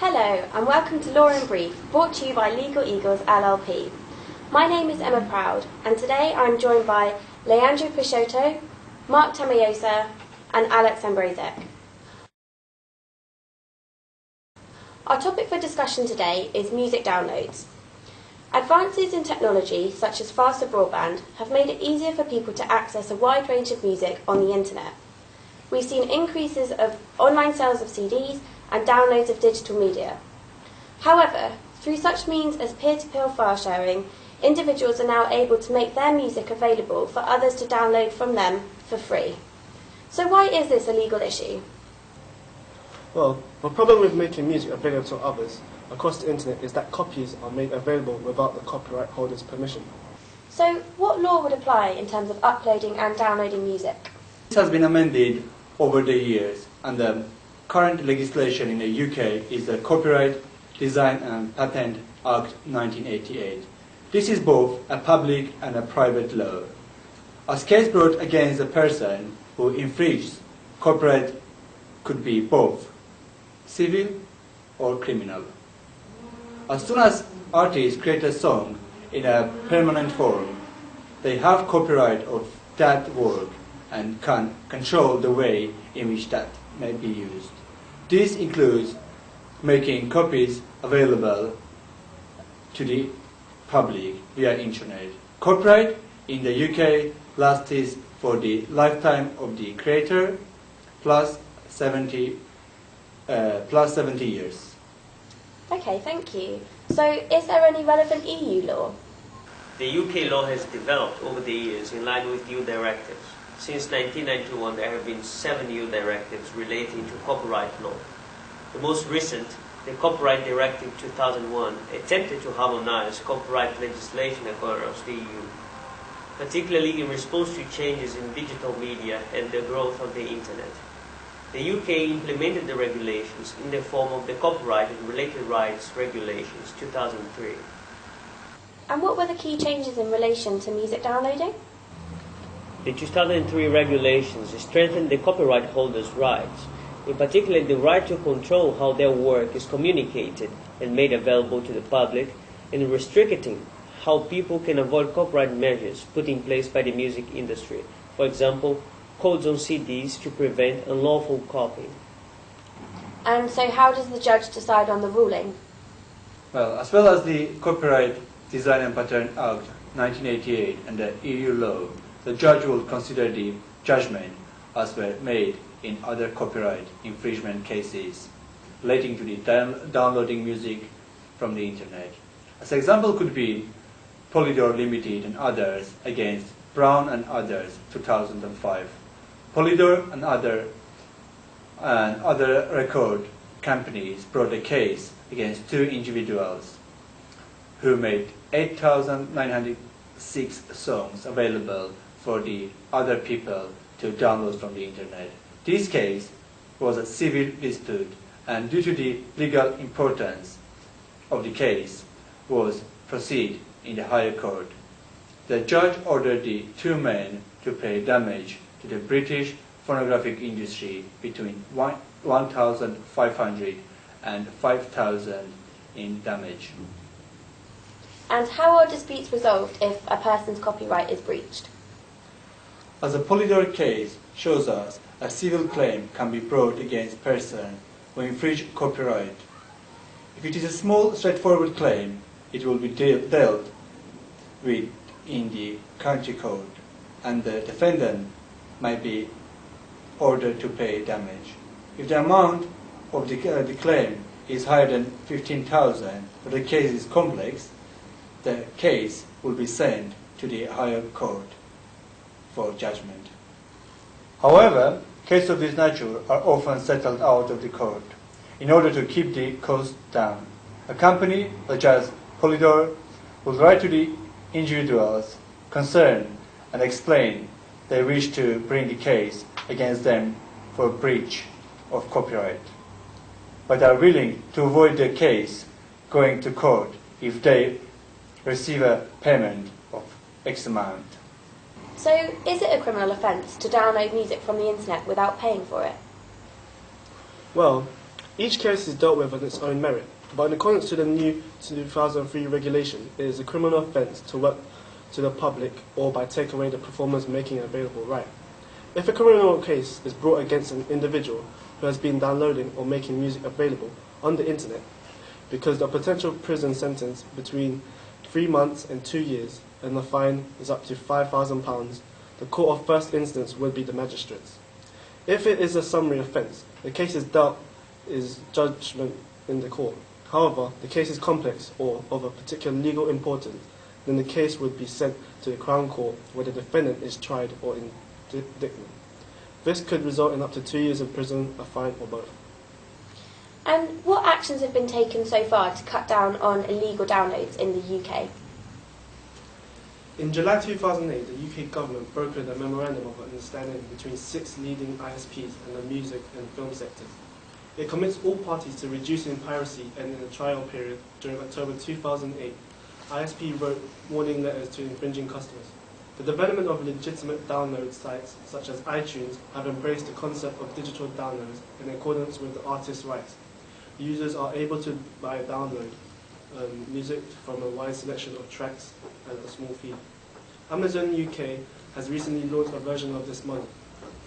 Hello and welcome to Law in Brief, brought to you by Legal Eagles LLP. My name is Emma Proud and today I'm joined by Leandro Peixoto, Mark Tamayosa and Alex Ambrosek. Our topic for discussion today is music downloads. Advances in technology such as faster broadband have made it easier for people to access a wide range of music on the internet. We've seen increases of online sales of CDs and downloads of digital media. However, through such means as peer-to-peer file sharing, individuals are now able to make their music available for others to download from them for free. So why is this a legal issue? Well, the problem with making music available to others across the internet is that copies are made available without the copyright holder's permission. So what law would apply in terms of uploading and downloading music? This has been amended over the years, and the current legislation in the UK is the Copyright Design and Patent Act 1988. This is both a public and a private law. A case brought against a person who infringes copyright could be both civil or criminal. As soon as artists create a song in a permanent form, they have copyright of that work and can control the way in which that may be used. This includes making copies available to the public via internet. Copyright in the UK lasts for the lifetime of the creator plus 70 years. Okay, thank you. So is there any relevant EU law? The UK law has developed over the years in line with EU directives. Since 1991, there have been 7 EU directives relating to copyright law. The most recent, the Copyright Directive 2001, attempted to harmonize copyright legislation across the EU, particularly in response to changes in digital media and the growth of the internet. The UK implemented the regulations in the form of the Copyright and Related Rights Regulations 2003. And what were the key changes in relation to music downloading? The 2003 regulations strengthened the copyright holders' rights, in particular the right to control how their work is communicated and made available to the public, and restricting how people can avoid copyright measures put in place by the music industry. For example, codes on CDs to prevent unlawful copying. And so how does the judge decide on the ruling? Well, as well as the Copyright Design and Patent Act 1988 and the EU law, the judge will consider the judgment as were made in other copyright infringement cases relating to the downloading music from the internet. As an example could be Polydor Limited and others against Brown and others 2005. Polydor and other record companies brought a case against 2 individuals who made 8,906 songs available for the other people to download from the internet. This case was a civil dispute, and due to the legal importance of the case, was proceed in the higher court. The judge ordered the 2 men to pay damage to the British phonographic industry between 1,500 and 5,000 in damage. And how are disputes resolved if a person's copyright is breached? As the Polydor case shows us, a civil claim can be brought against a person who infringes copyright. If it is a small, straightforward claim, it will be dealt with in the county court, and the defendant might be ordered to pay damage. If the amount of the claim is higher than 15,000, but the case is complex, the case will be sent to the higher court for judgment. However, cases of this nature are often settled out of the court in order to keep the cost down. A company such as Polydor will write to the individuals concerned and explain they wish to bring the case against them for breach of copyright, but are willing to avoid the case going to court if they receive a payment of X amount. So is it a criminal offence to download music from the internet without paying for it? Well, Each case is dealt with on its own merit, but in accordance to the new 2003 regulation, it is a criminal offence to work to the public or by take away the performer's making available right. If a criminal case is brought against an individual who has been downloading or making music available on the internet, because the potential prison sentence between 3 months and 2 years and the fine is up to £5,000, the court of first instance would be the magistrates. If it is a summary offence, the case is dealt is judgment in the court. However, the case is complex or of a particular legal importance, then the case would be sent to the Crown Court where the defendant is tried or indictment. This could result in up to 2 years in prison, a fine, or both. And what actions have been taken so far to cut down on illegal downloads in the UK? In July 2008, the UK government brokered a memorandum of understanding between 6 leading ISPs and the music and film sectors. It commits all parties to reducing piracy, and in a trial period during October 2008, ISP wrote warning letters to infringing customers. The development of legitimate download sites such as iTunes have embraced the concept of digital downloads in accordance with the artist's rights. Users are able to buy download music from a wide selection of tracks at a small fee. Amazon UK has recently launched a version of this model.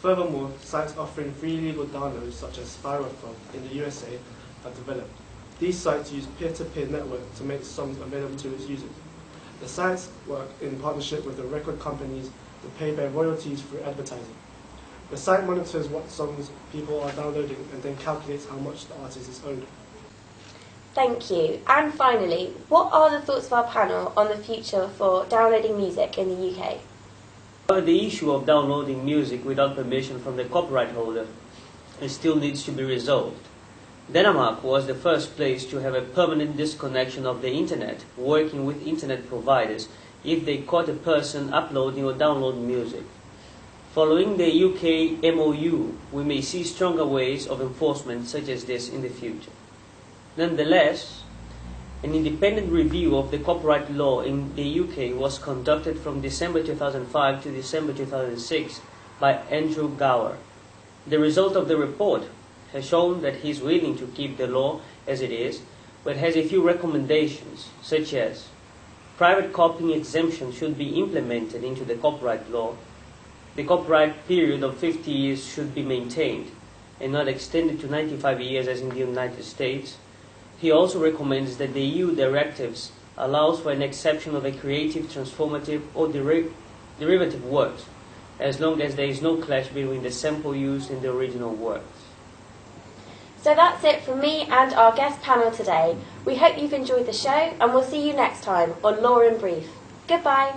Furthermore, sites offering free legal downloads such as Spiraphone in the USA have developed. These sites use peer-to-peer network to make songs available to its users. The sites work in partnership with the record companies to pay their royalties through advertising. The site monitors what songs people are downloading and then calculates how much the artist is owed. Thank you. And finally, what are the thoughts of our panel on the future for downloading music in the UK? The issue of downloading music without permission from the copyright holder still needs to be resolved. Denmark was the first place to have a permanent disconnection of the internet, working with internet providers if they caught a person uploading or downloading music. Following the UK MOU, we may see stronger ways of enforcement such as this in the future. Nonetheless, an independent review of the copyright law in the UK was conducted from December 2005 to December 2006 by Andrew Gower. The result of the report has shown that he is willing to keep the law as it is, but has a few recommendations, such as private copying exemption should be implemented into the copyright law, the copyright period of 50 years should be maintained and not extended to 95 years as in the United States. He also recommends that the EU directives allows for an exception of a creative, transformative or derivative works, as long as there is no clash between the sample used in the original works. So that's it from me and our guest panel today. We hope you've enjoyed the show and we'll see you next time on Law in Brief. Goodbye.